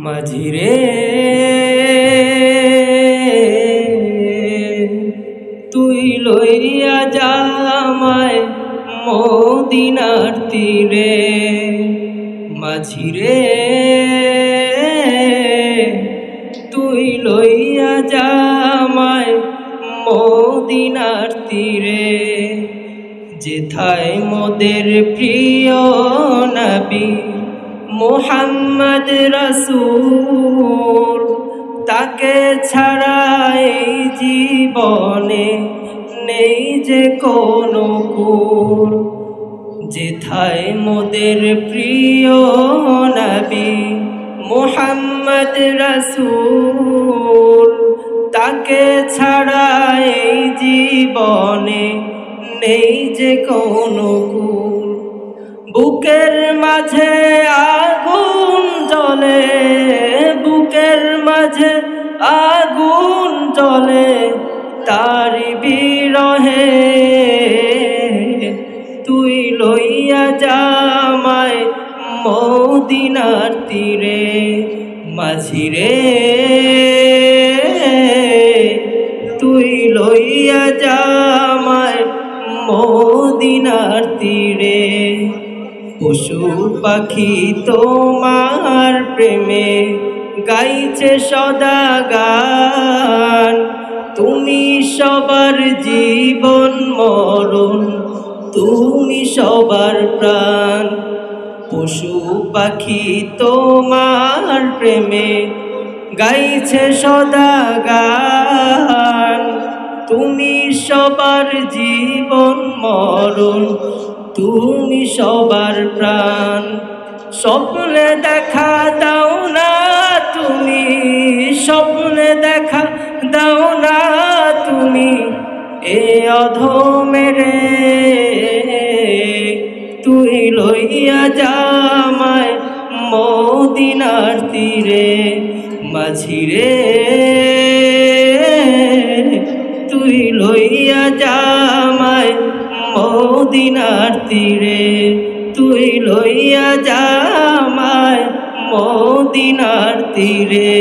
মাঝিরে তুই লইয়া যা আমায় মদিনার তীরে। মাঝিরে তুই লইয়া যা আমায় মদিনার তীরে। যেথায় মোদের প্রিয় নবী মুহাম্মদ রাসূল, তাকে ছাড়া এই জীবনে নেই যে কোনো কুল। যেথায় মোদের প্রিয় নবী মুহাম্মদ রাসূল, তাকে ছাড়া এই জীবনে নেই যে কোনো কুল। বুকের মাঝে আগুন জ্বলে, বুকের মাঝে আগুন জ্বলে তারি বিরহে। তুই লইয়া যা আমায় মদিনার তীরে। মাঝিরে তুই লইয়া যা আমায় মদিনার তীরে। পশু পাখি তোমার প্রেমে গাইছে সদা গান। তুমি সবার জীবন মরণ, তুমি সবার প্রাণ। পশু পাখি তোমার প্রেমে গাইছে সদা গান। তুমি সবার জীবন মরণ, তুমি সবার প্রাণ। স্বপ্নে দেখা দাও না তুমি, স্বপ্নে দেখা দাও না তুমি এ অধমেরে। তুই লইয়া যা আমায় মদিনার তীরে। মাঝিরে তুই লইয়া যা আমায় মদিনার তীরে। তুই লইয়া যা আমায় মদিনার তীরে।